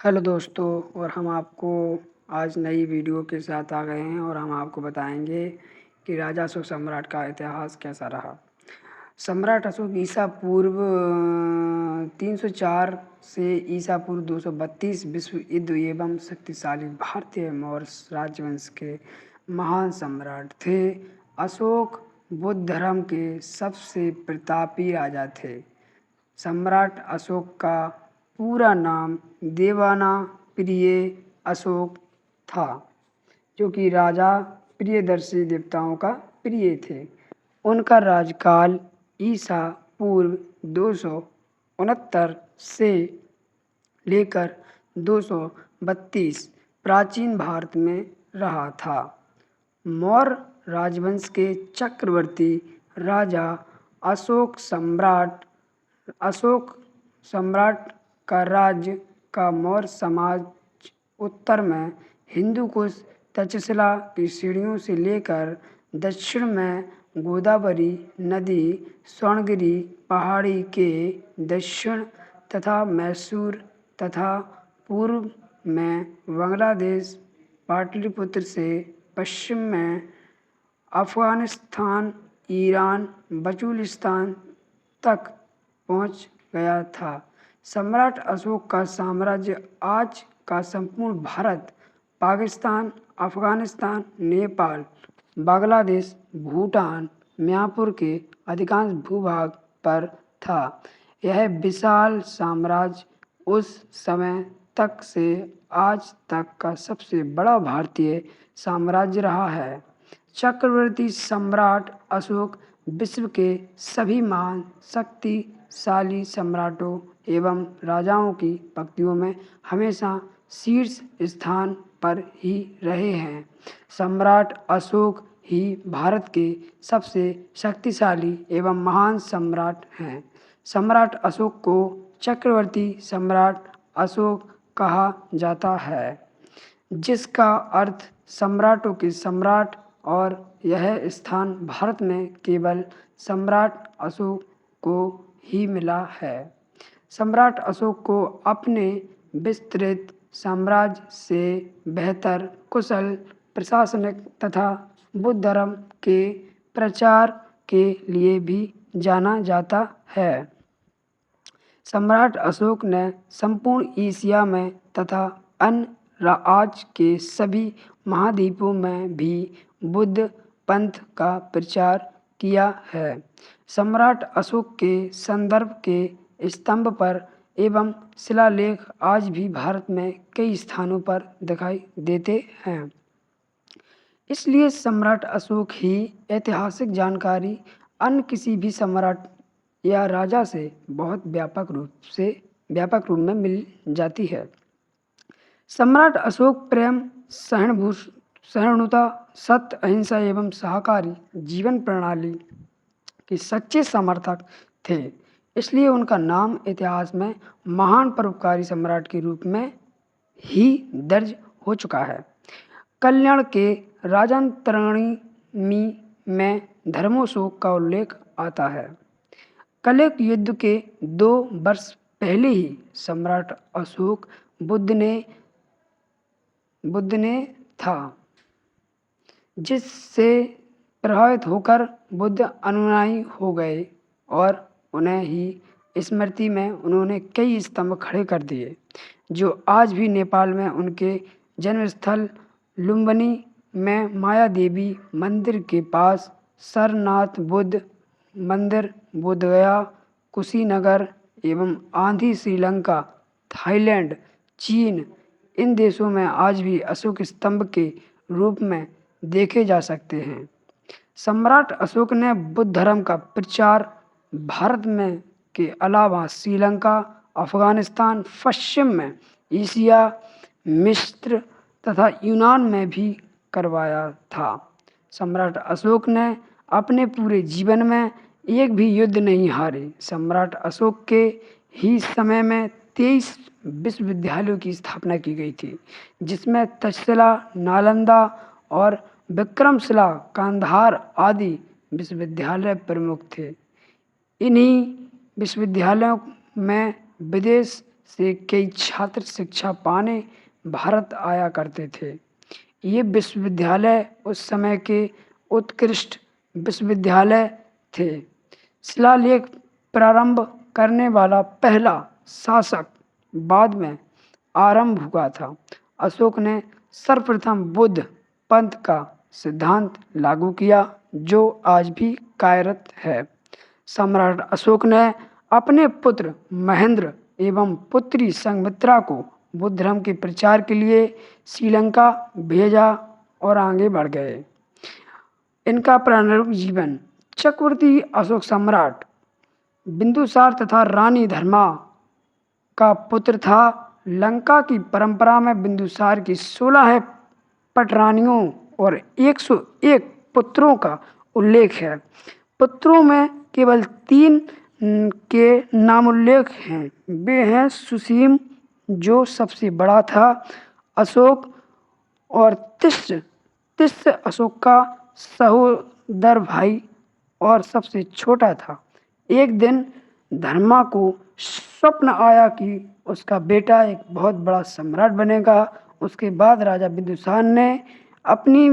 Hello दोस्तों। और हम आपको आज नई वीडियो के साथ आ गए हैं और हम आपको बताएंगे कि राजा अशोक सम्राट का इतिहास कैसा रहा। सम्राट अशोक ईसा पूर्व 304 से ईसा पूर्व 232 विश्व युद्ध एवं शक्तिशाली भारतीय मौर्य राजवंश के महान सम्राट थे। अशोक बौद्ध धर्म के सबसे प्रतापी राजा थे। सम्राट अशोक का पूरा नाम देवानाम्पिय अशोक था, जो कि राजा प्रियदर्शी देवताओं का प्रिय थे। उनका राजकाल ईसा पूर्व 269 से लेकर 232 प्राचीन भारत में रहा था। मौर्य राजवंश के चक्रवर्ती राजा अशोक सम्राट का राज्य का मौर्य समाज उत्तर में हिंदू कुश तक्षशिला की सीढ़ियों से लेकर दक्षिण में गोदावरी नदी स्वर्णगिरि पहाड़ी के दक्षिण तथा मैसूर तथा पूर्व में बांग्लादेश पाटलिपुत्र से पश्चिम में अफगानिस्तान ईरान बलूचिस्तान तक पहुंच गया था। सम्राट अशोक का साम्राज्य आज का संपूर्ण भारत, पाकिस्तान, अफगानिस्तान, नेपाल, बांग्लादेश, भूटान, म्यांमार के अधिकांश भूभाग पर था। यह विशाल साम्राज्य उस समय तक से आज तक का सबसे बड़ा भारतीय साम्राज्य रहा है। चक्रवर्ती सम्राट अशोक विश्व के सभी महान शक्तिशाली सम्राटों एवं राजाओं की पंक्तियों में हमेशा शीर्ष स्थान पर ही रहे हैं। सम्राट अशोक ही भारत के सबसे शक्तिशाली एवं महान सम्राट हैं। सम्राट अशोक को चक्रवर्ती सम्राट अशोक कहा जाता है, जिसका अर्थ सम्राटों के सम्राट, और यह स्थान भारत में केवल सम्राट अशोक को ही मिला है। सम्राट अशोक को अपने विस्तृत साम्राज्य से बेहतर कुशल प्रशासनिक तथा बुद्ध धर्म के प्रचार के लिए भी जाना जाता है। सम्राट अशोक ने संपूर्ण एशिया में तथा अन्य आज के सभी महाद्वीपों में भी बुद्ध पंथ का प्रचार किया है। सम्राट अशोक के संदर्भ के स्तंभ पर एवं शिलालेख आज भी भारत में कई स्थानों पर दिखाई देते हैं। इसलिए सम्राट अशोक ही ऐतिहासिक जानकारी अन्य किसी भी सम्राट या राजा से बहुत व्यापक रूप में मिल जाती है। सम्राट अशोक प्रेम, सहिष्णुता, सत्य, अहिंसा एवं सहकारी जीवन प्रणाली के सच्चे समर्थक थे। इसलिए उनका नाम इतिहास में महान परोपकारी सम्राट के रूप में ही दर्ज हो चुका है। कल्याण के राजांतरणी में धर्मोशोक का उल्लेख आता है। कलिंग युद्ध के 2 वर्ष पहले ही सम्राट अशोक बुद्ध ने था, जिससे प्रभावित होकर बुद्ध अनुयायी हो गए और उन्हें ही स्मृति में उन्होंने कई स्तंभ खड़े कर दिए, जो आज भी नेपाल में उनके जन्मस्थल लुम्बिनी में माया देवी मंदिर के पास, सरनाथ बुद्ध मंदिर बोधगया, कुशीनगर एवं आंधी श्रीलंका, थाईलैंड, चीन, इन देशों में आज भी अशोक स्तंभ के रूप में देखे जा सकते हैं। सम्राट अशोक ने बुद्ध धर्म का प्रचार भारत में के अलावा श्रीलंका, अफगानिस्तान, पश्चिम में एशिया, मिस्र तथा यूनान में भी करवाया था। सम्राट अशोक ने अपने पूरे जीवन में एक भी युद्ध नहीं हारे। सम्राट अशोक के ही समय में 23 विश्वविद्यालयों की स्थापना की गई थी, जिसमें तक्षशिला, नालंदा और विक्रमशिला, कांधार आदि विश्वविद्यालय प्रमुख थे। इन्हीं विश्वविद्यालयों में विदेश से कई छात्र शिक्षा पाने भारत आया करते थे। ये विश्वविद्यालय उस समय के उत्कृष्ट विश्वविद्यालय थे। शिलालेख प्रारंभ करने वाला पहला शासक बाद में आरंभ हुआ था। अशोक ने सर्वप्रथम बुद्ध पंथ का सिद्धांत लागू किया, जो आज भी कार्यरत है। सम्राट अशोक ने अपने पुत्र महेंद्र एवं पुत्री संघमित्रा को बुद्ध धर्म के प्रचार के लिए श्रीलंका भेजा और आगे बढ़ गए। इनका प्रारंभिक जीवन। चक्रवर्ती अशोक सम्राट बिंदुसार तथा रानी धर्मा का पुत्र था। लंका की परंपरा में बिंदुसार की 16 पटरानियों और 101 पुत्रों का उल्लेख है। पुत्रों में केवल 3 के नामोल्लेख हैं। वे हैं सुसीम, जो सबसे बड़ा था, अशोक और तिष्ट। तिष्ट अशोक का सहोदर भाई और सबसे छोटा था। एक दिन धर्मा को स्वप्न आया कि उसका बेटा एक बहुत बड़ा सम्राट बनेगा। उसके बाद राजा बिंदुसार ने अपनी